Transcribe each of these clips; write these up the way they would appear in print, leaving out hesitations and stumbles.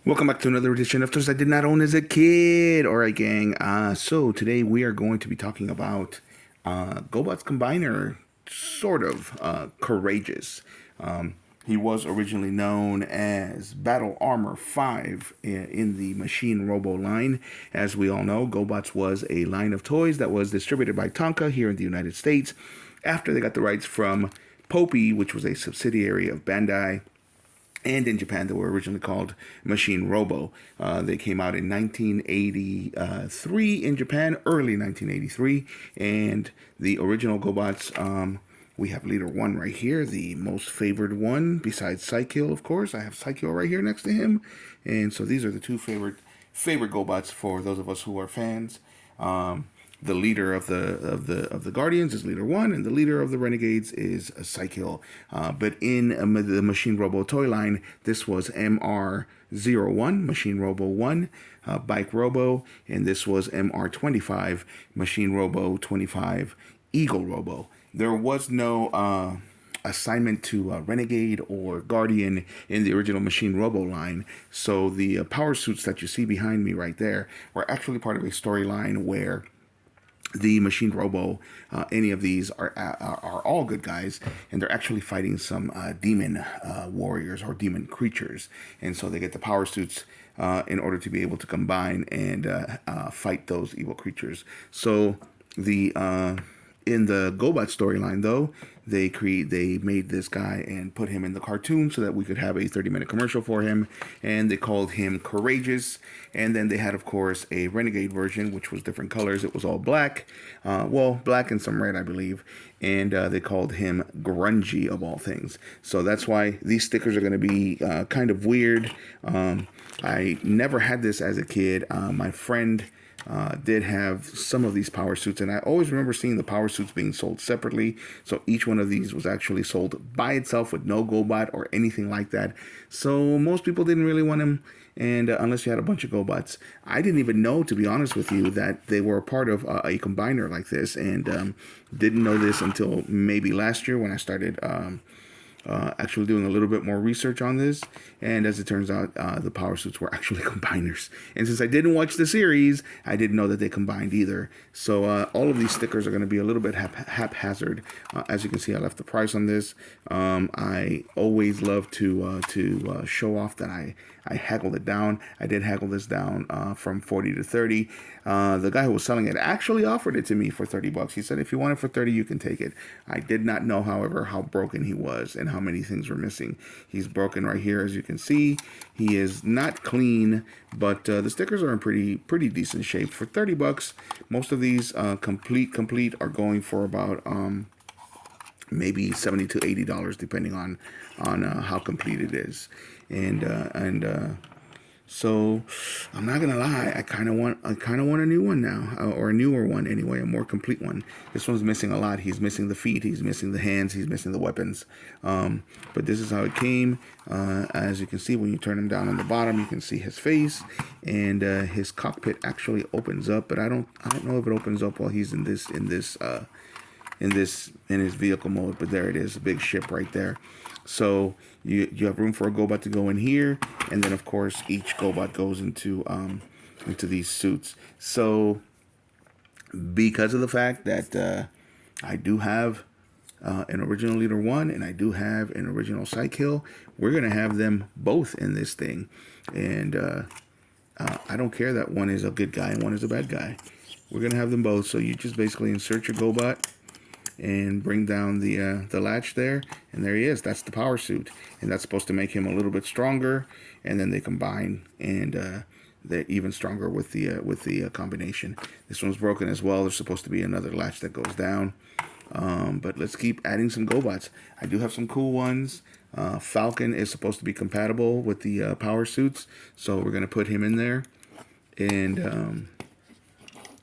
Welcome back to another edition of Toys I Did Not Own as a Kid. Alright, gang. So today we are going to be talking about Gobots Combiner, sort of courageous. He was originally known as Battle Armor 5 in the Machine Robo line. As we all know, Gobots was a line of toys that was distributed by Tonka here in the United States after they got the rights from Popey, which was a subsidiary of Bandai, and in Japan they were originally called Machine Robo. They came out in 1983 in Japan, early 1983, and the original Gobots. We have Leader 1 right here, the most favored one, besides Psykill, of course. I have Psykill right here next to him, and so these are the two favorite Gobots for those of us who are fans. The leader of the Guardians is Leader One, and the leader of the Renegades is Psykill. But in the Machine Robo toy line, this was MR01, Machine Robo One, Bike Robo, and this was MR25, Machine Robo 25, Eagle Robo. There was no assignment to Renegade or Guardian in the original Machine Robo line. So the power suits that you see behind me right there were actually part of a storyline where the Machine Robo, any of these are all good guys, and they're actually fighting some demon warriors or demon creatures, and so they get the power suits in order to be able to combine and fight those evil creatures. So the in the Gobot storyline, though, they made this guy and put him in the cartoon so that we could have a 30-minute commercial for him, and they called him Courageous. And then they had, of course, a Renegade version, which was different colors. It was all black, black and some red, I believe, and they called him Grungy, of all things. So that's why these stickers are going to be kind of weird. I never had this as a kid. My friend did have some of these power suits, and I always remember seeing the power suits being sold separately. So each one of these was actually sold by itself with no Gobot or anything like that. So most people didn't really want them, and unless you had a bunch of Gobots. I didn't even know, to be honest with you, that they were a part of a combiner like this, and didn't know this until maybe last year when I started actually doing a little bit more research on this. And as it turns out, the power suits were actually combiners. And since I didn't watch the series, I didn't know that they combined either. So all of these stickers are going to be a little bit haphazard. As you can see, I left the price on this. I always love to show off that I haggled it down. I did haggle this down from 40 to 30. The guy who was selling it actually offered it to me for 30 bucks. He said, if you want it for 30, you can take it. I did not know, however, how broken he was and how many things were missing. He's broken right here, as you can see. He is not clean, but the stickers are in pretty decent shape. For 30 bucks, most of these complete are going for about maybe $70 to $80, depending on how complete it is. And so I'm not gonna lie, I kind of want a new one now, or a newer one anyway, a more complete one. This one's missing a lot. He's missing the feet, he's missing the hands, he's missing the weapons. But this is how it came. As you can see, when you turn him down on the bottom, you can see his face, and his cockpit actually opens up. But I don't know if it opens up while he's in his vehicle mode. But there it is, a big ship right there. So you have room for a Gobot to go in here, and then of course each Gobot goes into these suits. So because of the fact that I do have an original Leader 1 and I do have an original Psykill, we're gonna have them both in this thing, and I don't care that one is a good guy and one is a bad guy. We're gonna have them both. So you just basically insert your Gobot and bring down the latch there, and there he is. That's the power suit, and that's supposed to make him a little bit stronger. And then they combine, and they're even stronger with the combination. This one's broken as well. There's supposed to be another latch that goes down. But let's keep adding some Gobots. I do have some cool ones. Falcon is supposed to be compatible with the power suits, so we're gonna put him in there. And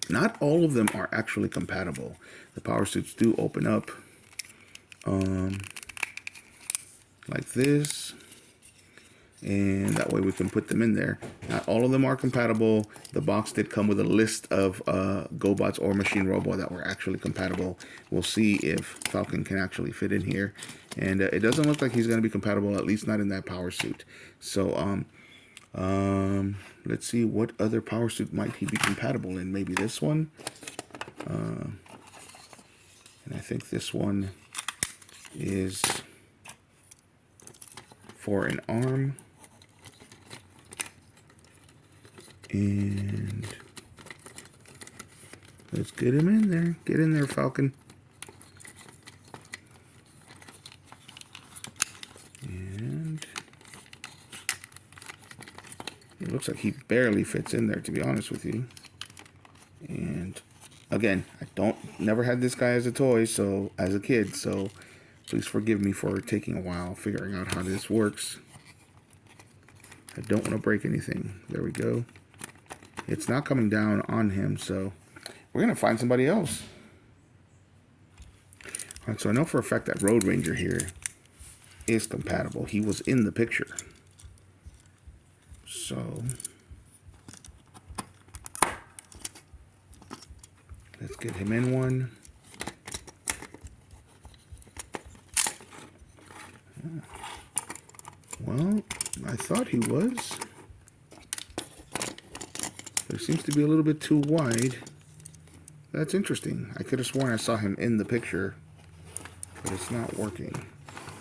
not all of them are actually compatible. The power suits do open up like this, and that way we can put them in there. Not all of them are compatible. The box did come with a list of Gobots or Machine Robo that were actually compatible. We'll see if Falcon can actually fit in here, and it doesn't look like he's going to be compatible, at least not in that power suit. So Let's see, what other power suit might he be compatible in? Maybe this one. And I think this one is for an arm. And let's get him in there. Get in there, Falcon. And it looks like he barely fits in there, to be honest with you. And again, I never had this guy as a toy, so as a kid, so please forgive me for taking a while figuring out how this works. I don't want to break anything. There we go. It's not coming down on him, so we're going to find somebody else. All right, so I know for a fact that Road Ranger here is compatible. He was in the picture. So let's get him in one. Well, I thought he was. There seems to be a little bit too wide. That's interesting. I could have sworn I saw him in the picture, but it's not working.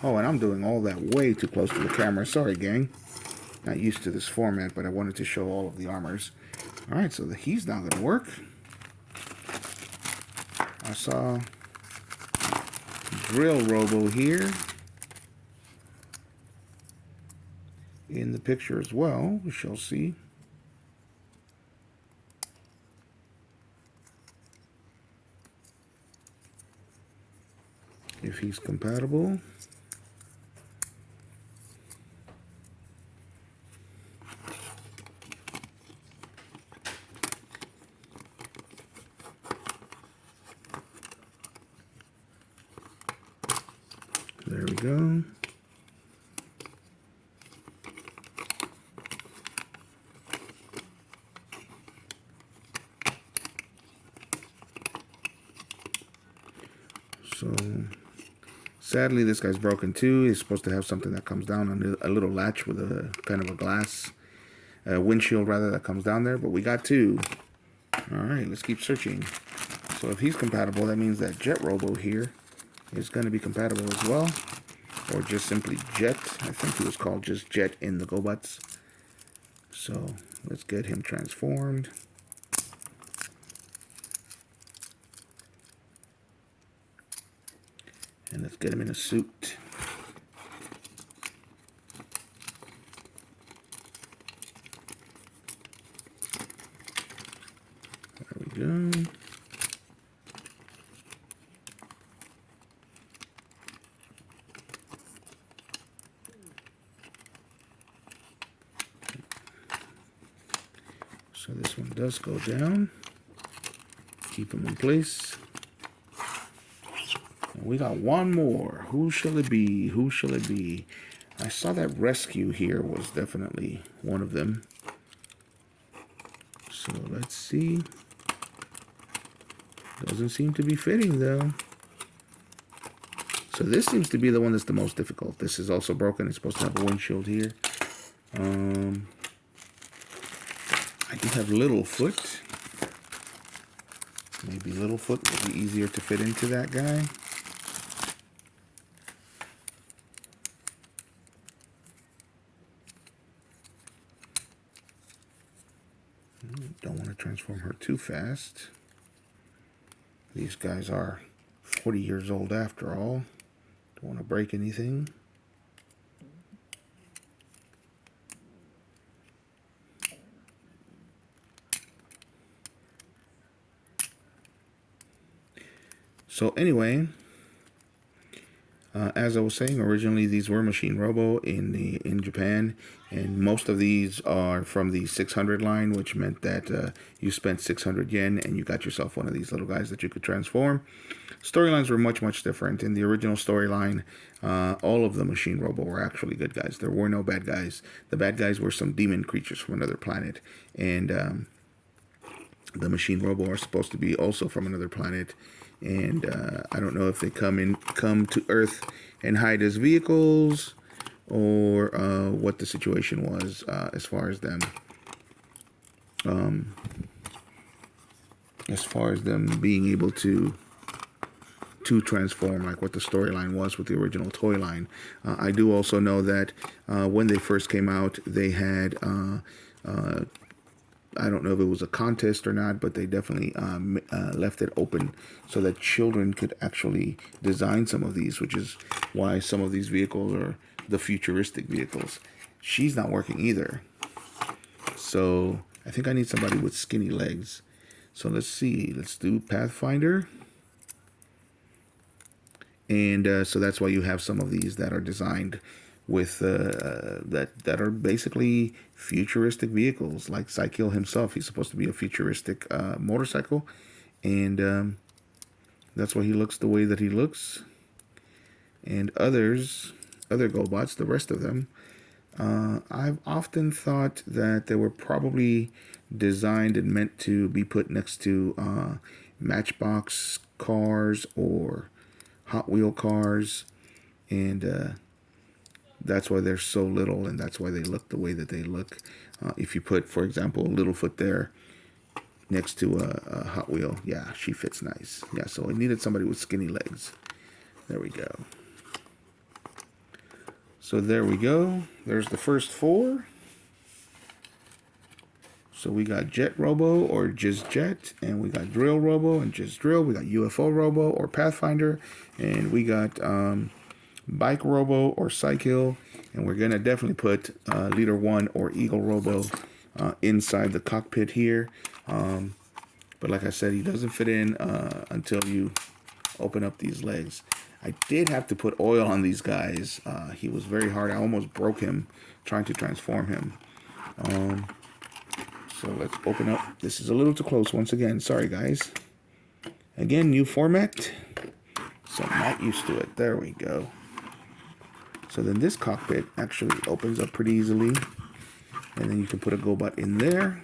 Oh, and I'm doing all that way too close to the camera. Sorry, gang. Not used to this format, but I wanted to show all of the armors. All right, so he's not going to work. I saw Drill Robo here in the picture as well. We shall see. If he's compatible. There we go. So sadly, this guy's broken too. He's supposed to have something that comes down on a little latch with a kind of a glass windshield rather that comes down there. But we got two. All right, let's keep searching. So if he's compatible, that means that Jet Robo here is going to be compatible as well, or just simply Jet. I think he was called just Jet in the Gobots. So let's get him transformed. And let's get him in a suit. There we go. So this one does go down. Keep him in place. And we got one more. Who shall it be? Who shall it be? I saw that Rescue here was definitely one of them. So let's see. Doesn't seem to be fitting though. So this seems to be the one that's the most difficult. This is also broken. It's supposed to have a windshield here. I do have Littlefoot. Maybe Littlefoot would be easier to fit into that guy. Don't want to transform her too fast. These guys are 40 years old after all. Don't want to break anything. So anyway, as I was saying, originally these were Machine Robo in Japan, and most of these are from the 600 line, which meant that you spent 600 yen and you got yourself one of these little guys that you could transform. Storylines were much different. In the original storyline, all of the Machine Robo were actually good guys. There were no bad guys. The bad guys were some demon creatures from another planet, and the Machine Robo are supposed to be also from another planet. And I don't know if they come to Earth and hide as vehicles, or what the situation was as far as them being able to transform, like what the storyline was with the original toy line. I do also know that when they first came out, they had I don't know if it was a contest or not, but they definitely left it open so that children could actually design some of these, which is why some of these vehicles are the futuristic vehicles. She's not working either. So I think I need somebody with skinny legs. So let's see. Let's do Pathfinder. And so that's why you have some of these that are designed with that are basically futuristic vehicles, like Psykill himself. He's supposed to be a futuristic motorcycle, and that's why he looks the way that he looks. And other Gobots, the rest of them, I've often thought that they were probably designed and meant to be put next to Matchbox cars or Hot Wheel cars, and that's why they're so little, and that's why they look the way that they look. If you put, for example, Littlefoot there next to a Hot Wheel, yeah, she fits nice. Yeah, so I needed somebody with skinny legs. There we go. So there we go. There's the first four. So we got Jet Robo or Just Jet, and we got Drill Robo and Just Drill. We got UFO Robo or Pathfinder, and we got Bike Robo or Psykill, and we're gonna definitely put Leader 1 or Eagle Robo inside the cockpit here. But like I said, he doesn't fit in until you open up these legs. I did have to put oil on these guys. He was very hard. I almost broke him trying to transform him. So let's open up. This is a little too close once again. Sorry, guys. Again, new format. So I'm not used to it. There we go. So then this cockpit actually opens up pretty easily. And then you can put a Gobot in there.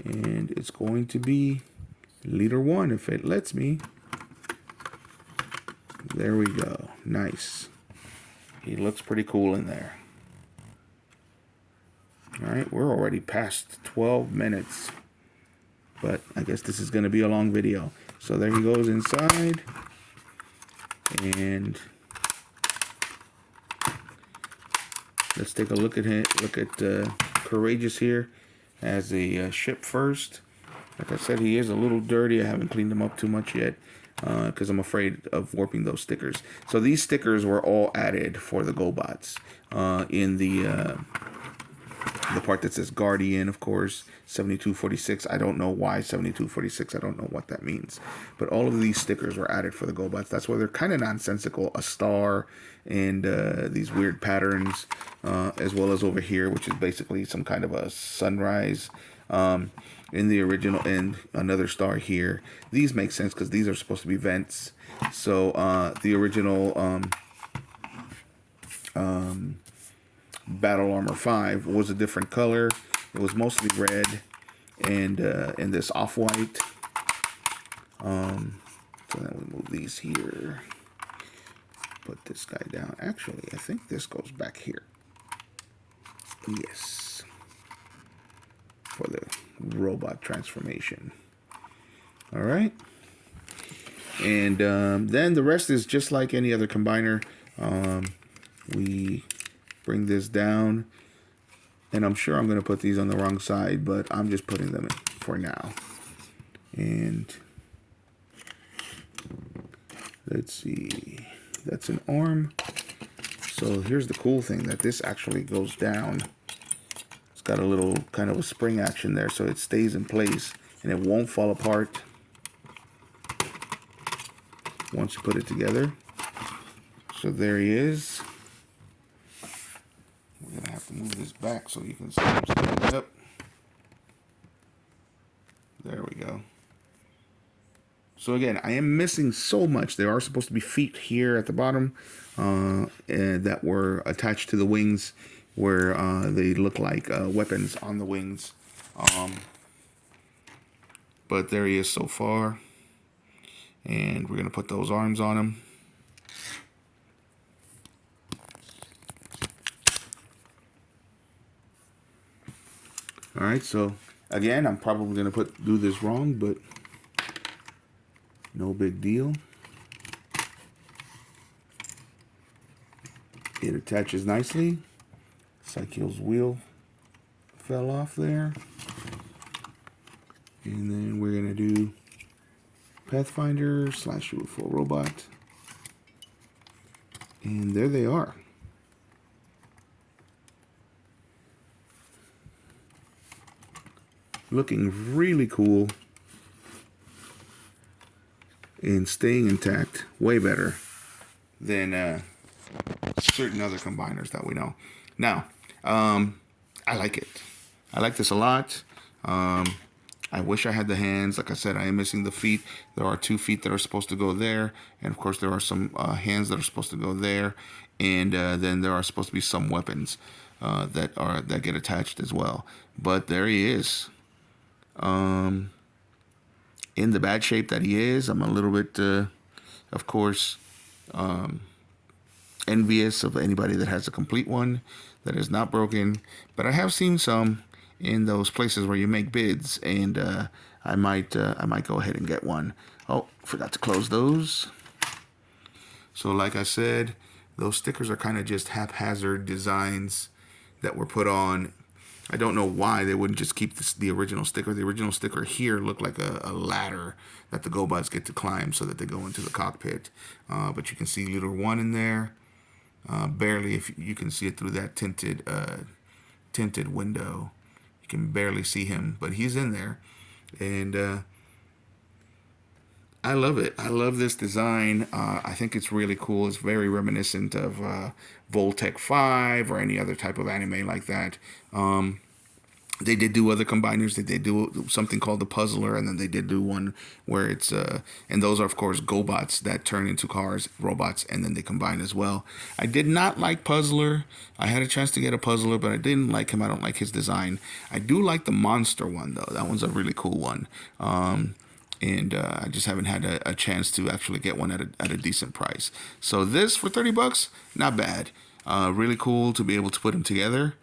And it's going to be Leader 1 if it lets me. There we go. Nice. He looks pretty cool in there. Alright, we're already past 12 minutes. But I guess this is going to be a long video. So there he goes inside. And let's take a look at him. Look at Courageous here as a ship first. Like I said, he is a little dirty. I haven't cleaned him up too much yet because I'm afraid of warping those stickers. So these stickers were all added for the Gobots in the part that says Guardian, of course, 7246. I don't know why 7246. I don't know what that means. But all of these stickers were added for the Gobots. That's why they're kind of nonsensical. A star and these weird patterns, as well as over here, which is basically some kind of a sunrise in the original, and another star here. These make sense because these are supposed to be vents. So the original Battle Armor 5 was a different color. It was mostly red and this off-white. So then we move these here. Put this guy down. Actually, I think this goes back here. Yes. For the robot transformation. All right. And then the rest is just like any other combiner. We bring this down, and I'm sure I'm going to put these on the wrong side, but I'm just putting them in for now. And let's see, that's an arm. So here's the cool thing, that this actually goes down. It's got a little kind of a spring action there, so it stays in place and it won't fall apart once you put it together. So there he is. We're going to have to move this back so you can see him standing up. There we go. So again, I am missing so much. There are supposed to be feet here at the bottom that were attached to the wings, where they look like weapons on the wings. But there he is so far. And we're going to put those arms on him. All right, so again, I'm probably gonna do this wrong, but no big deal. It attaches nicely. Cycle's wheel fell off there. And then we're gonna do Pathfinder / UFO robot. And there they are. Looking really cool and staying intact. Way better than certain other combiners that we know. Now, I like it. I like this a lot. I wish I had the hands. Like I said, I am missing the feet. There are 2 feet that are supposed to go there. And of course, there are some hands that are supposed to go there. And then there are supposed to be some weapons that get attached as well. But there he is. In the bad shape that he is, I'm a little bit, of course, envious of anybody that has a complete one that is not broken. But I have seen some in those places where you make bids, and I might go ahead and get one. Oh, forgot to close those. So like I said, those stickers are kind of just haphazard designs that were put on. I don't know why they wouldn't just keep the original sticker. The original sticker here looked like a ladder that the Gobots get to climb so that they go into the cockpit. But you can see Leader 1 in there. Barely, if you can see it through that tinted window. You can barely see him, but he's in there. And I love it. I love this design. I think it's really cool. It's very reminiscent of Voltec 5 or any other type of anime like that. They did do other combiners. They did do something called the Puzzler, and then they did do one where it's and those are of course Gobots that turn into cars, robots, and then they combine as well. I did not like Puzzler. I had a chance to get a Puzzler, but I didn't like him. I don't like his design. I do like the Monster one though. That one's a really cool one. And I just haven't had a chance to actually get one at a decent price. So this for $30, not bad. Really cool to be able to put them together.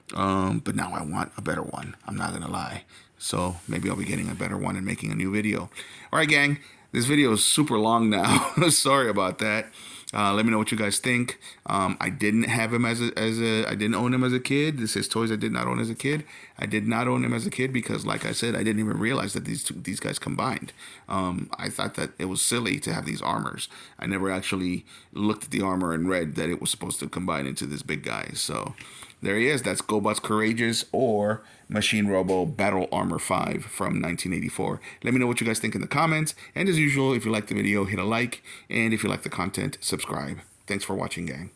But now I want a better one. I'm not gonna lie. So maybe I'll be getting a better one and making a new video. All right, gang. This video is super long now. Sorry about that. Let me know what you guys think. I didn't have him I didn't own him as a kid. This is toys I did not own as a kid. I did not own him as a kid because, like I said, I didn't even realize that these guys combined. I thought that it was silly to have these armors. I never actually looked at the armor and read that it was supposed to combine into this big guy. So there he is. That's Gobots Courageous or Machine Robo Battle Armor 5 from 1984. Let me know what you guys think in the comments. And as usual, if you like the video, hit a like. And if you like the content, subscribe. Thanks for watching, gang.